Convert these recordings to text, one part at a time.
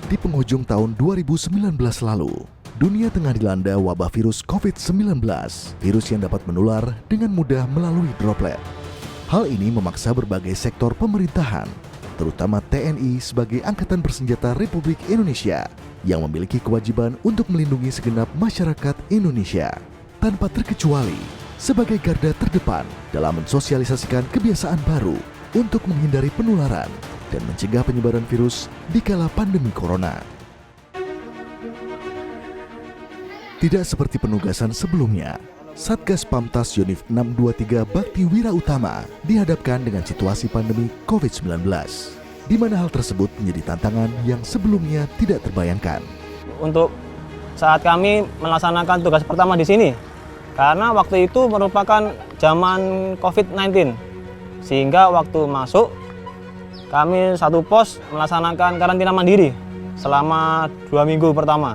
Di penghujung tahun 2019 lalu, dunia tengah dilanda wabah virus COVID-19, virus yang dapat menular dengan mudah melalui droplet. Hal ini memaksa berbagai sektor pemerintahan, terutama TNI sebagai Angkatan Bersenjata Republik Indonesia, yang memiliki kewajiban untuk melindungi segenap masyarakat Indonesia, tanpa terkecuali sebagai garda terdepan dalam mensosialisasikan kebiasaan baru untuk menghindari penularan dan mencegah penyebaran virus di kala pandemi corona. Tidak seperti penugasan sebelumnya, Satgas Pamtas Yonif 623 Bakti Wira Utama dihadapkan dengan situasi pandemi COVID-19, di mana hal tersebut menjadi tantangan yang sebelumnya tidak terbayangkan. Untuk saat kami melaksanakan tugas pertama di sini, karena waktu itu merupakan zaman COVID-19, sehingga waktu masuk kami satu pos melaksanakan karantina mandiri selama 2 minggu pertama.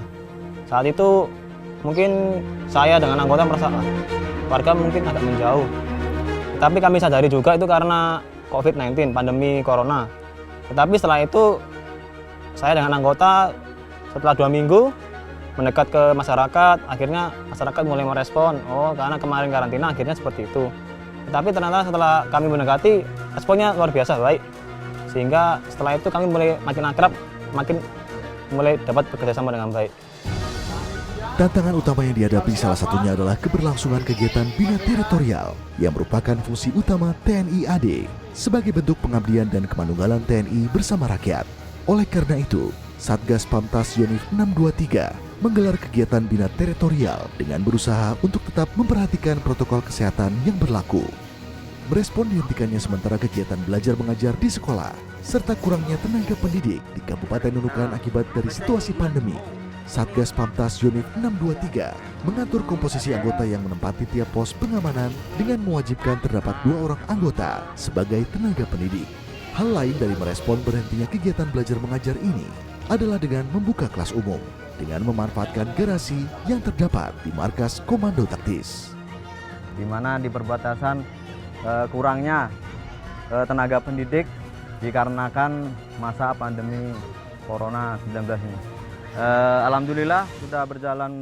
Saat itu mungkin saya dengan anggota merasa warga mungkin agak menjauh. Tapi kami sadari juga itu karena COVID-19, pandemi corona. Tetapi setelah itu saya dengan anggota setelah 2 minggu mendekat ke masyarakat, akhirnya masyarakat mulai merespon, oh karena kemarin karantina akhirnya seperti itu. Tetapi ternyata setelah kami mendekati, responnya luar biasa baik. Sehingga setelah itu kami mulai makin akrab, makin mulai dapat bekerja sama dengan baik. Tantangan utama yang dihadapi salah satunya adalah keberlangsungan kegiatan Bina Teritorial yang merupakan fungsi utama TNI AD sebagai bentuk pengabdian dan kemanunggalan TNI bersama rakyat. Oleh karena itu, Satgas Pamtas Yonif 623 menggelar kegiatan Bina Teritorial dengan berusaha untuk tetap memperhatikan protokol kesehatan yang berlaku. Merespon dihentikannya sementara kegiatan belajar mengajar di sekolah, serta kurangnya tenaga pendidik di Kabupaten Nunukan akibat dari situasi pandemi, Satgas Pamtas Yonif 623 mengatur komposisi anggota yang menempati tiap pos pengamanan dengan mewajibkan terdapat 2 orang anggota sebagai tenaga pendidik. Hal lain dari merespon berhentinya kegiatan belajar mengajar ini adalah dengan membuka kelas umum, dengan memanfaatkan garasi yang terdapat di markas komando taktis. Di mana di perbatasan kurangnya tenaga pendidik dikarenakan masa pandemi Corona 19 ini. Alhamdulillah sudah berjalan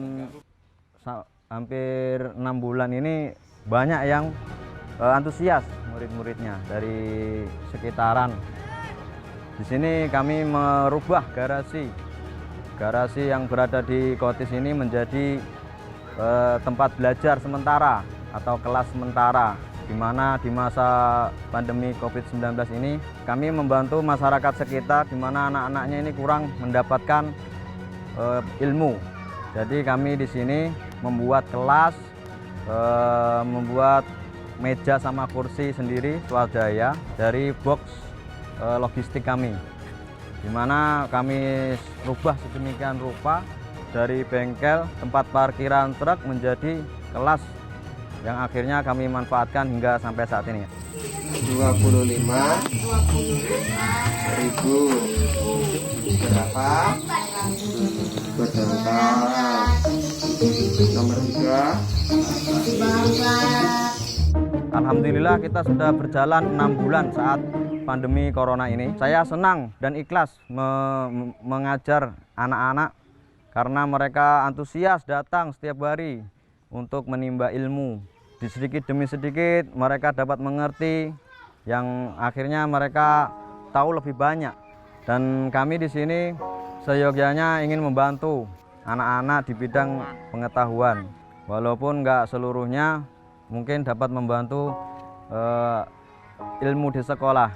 hampir 6 bulan ini, banyak yang antusias murid-muridnya dari sekitaran. Di sini kami merubah garasi yang berada di Kotis ini menjadi tempat belajar sementara atau kelas sementara, di mana di masa pandemi COVID-19 ini kami membantu masyarakat sekitar di mana anak-anaknya ini kurang mendapatkan ilmu. Jadi kami di sini membuat kelas, membuat meja sama kursi sendiri swadaya dari box logistik kami, di mana kami rubah sedemikian rupa dari bengkel tempat parkiran truk menjadi kelas yang akhirnya kami manfaatkan hingga sampai saat ini. 25.000 berapa? Berangkat nomor 3. Alhamdulillah kita sudah berjalan 6 bulan saat pandemi corona ini. Saya senang dan ikhlas mengajar anak-anak karena mereka antusias datang setiap hari untuk menimba ilmu. Di sedikit demi sedikit mereka dapat mengerti, yang akhirnya mereka tahu lebih banyak. Dan kami di sini seyogyanya ingin membantu anak-anak di bidang pengetahuan. Walaupun nggak seluruhnya, mungkin dapat membantu ilmu di sekolah.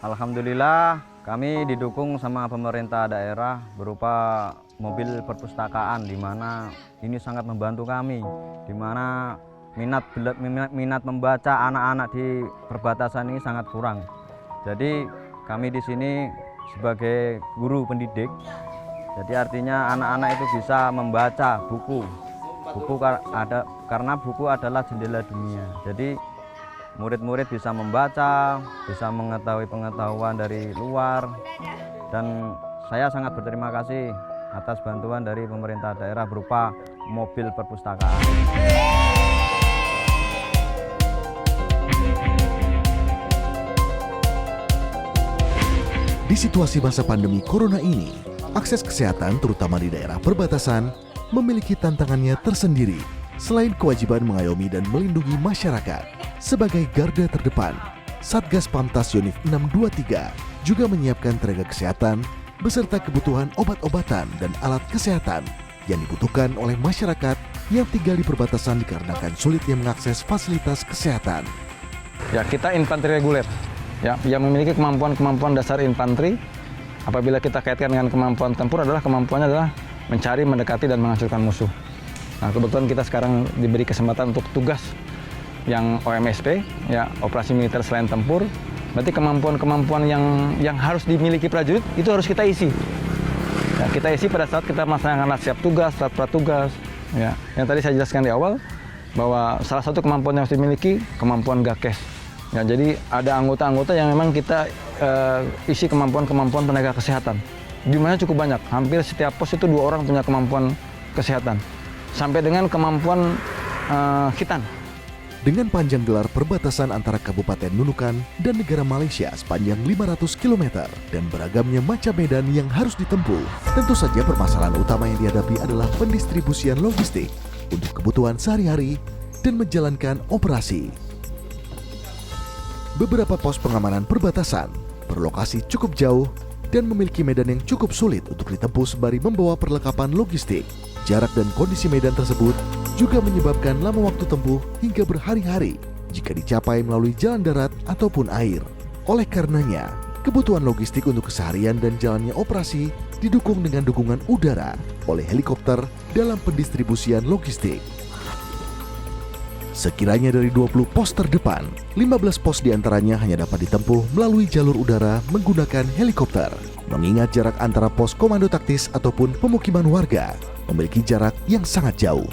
Alhamdulillah kami didukung sama pemerintah daerah berupa mobil perpustakaan, di mana ini sangat membantu kami, di mana minat membaca anak-anak di perbatasan ini sangat kurang. Jadi kami di sini sebagai guru pendidik, jadi artinya anak-anak itu bisa membaca buku karena buku adalah jendela dunia. Jadi murid-murid bisa membaca, bisa mengetahui pengetahuan dari luar, dan saya sangat berterima kasih atas bantuan dari pemerintah daerah berupa mobil perpustakaan. Di situasi masa pandemi corona ini, Akses kesehatan terutama di daerah perbatasan memiliki tantangannya tersendiri. Selain kewajiban mengayomi dan melindungi masyarakat, sebagai garda terdepan, Satgas Pamtas Yonif 623 juga menyiapkan tenaga kesehatan beserta kebutuhan obat-obatan dan alat kesehatan yang dibutuhkan oleh masyarakat yang tinggal di perbatasan dikarenakan sulitnya mengakses fasilitas kesehatan. Ya, kita infanteri reguler, ya, yang memiliki kemampuan dasar infanteri. Apabila kita kaitkan dengan kemampuan tempur kemampuannya adalah mencari, mendekati, dan menghancurkan musuh. Nah, kebetulan kita sekarang diberi kesempatan untuk tugas yang OMSP, ya, operasi militer selain tempur. Berarti kemampuan-kemampuan yang harus dimiliki prajurit itu harus kita isi. Ya, kita isi pada saat kita melaksanakan siap tugas, saat pratugas. Ya, yang tadi saya jelaskan di awal bahwa salah satu kemampuan yang harus dimiliki kemampuan gakes. Ya, jadi ada anggota-anggota yang memang kita isi kemampuan-kemampuan tenaga kesehatan. Jumlahnya cukup banyak. Hampir setiap pos itu 2 orang punya kemampuan kesehatan. Sampai dengan kemampuan khitan. Dengan panjang gelar perbatasan antara Kabupaten Nunukan dan negara Malaysia sepanjang 500 km dan beragamnya macam medan yang harus ditempuh, tentu saja permasalahan utama yang dihadapi adalah pendistribusian logistik untuk kebutuhan sehari-hari dan menjalankan operasi. Beberapa pos pengamanan perbatasan berlokasi cukup jauh dan memiliki medan yang cukup sulit untuk ditempuh sembari membawa perlengkapan logistik. Jarak dan kondisi medan tersebut juga menyebabkan lama waktu tempuh hingga berhari-hari jika dicapai melalui jalan darat ataupun air. Oleh karenanya, kebutuhan logistik untuk keseharian dan jalannya operasi didukung dengan dukungan udara oleh helikopter dalam pendistribusian logistik. Sekiranya dari 20 pos terdepan, 15 pos diantaranya hanya dapat ditempuh melalui jalur udara menggunakan helikopter. Mengingat jarak antara pos komando taktis ataupun pemukiman warga memiliki jarak yang sangat jauh.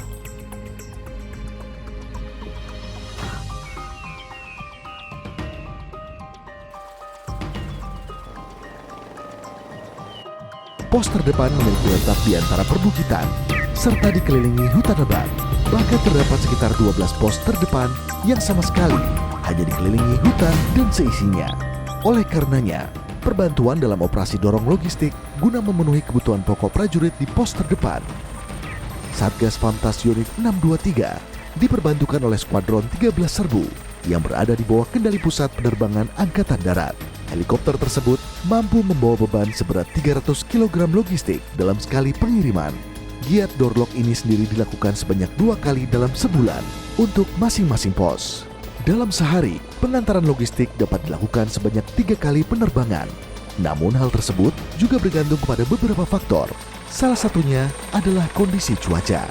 Pos terdepan memiliki letak di antara perbukitan serta dikelilingi hutan lebat. Bahkan terdapat sekitar 12 pos terdepan yang sama sekali hanya dikelilingi hutan dan seisinya. Oleh karenanya, perbantuan dalam operasi dorong logistik guna memenuhi kebutuhan pokok prajurit di pos terdepan. Satgas Pamtas Yonif 623 diperbantukan oleh Skuadron 13 Serbu yang berada di bawah kendali Pusat Penerbangan Angkatan Darat. Helikopter tersebut mampu membawa beban seberat 300 kg logistik dalam sekali pengiriman. Giat Dorlok ini sendiri dilakukan sebanyak 2 kali dalam sebulan untuk masing-masing pos. Dalam sehari, pengantaran logistik dapat dilakukan sebanyak 3 kali penerbangan. Namun hal tersebut juga bergantung pada beberapa faktor. Salah satunya adalah kondisi cuaca.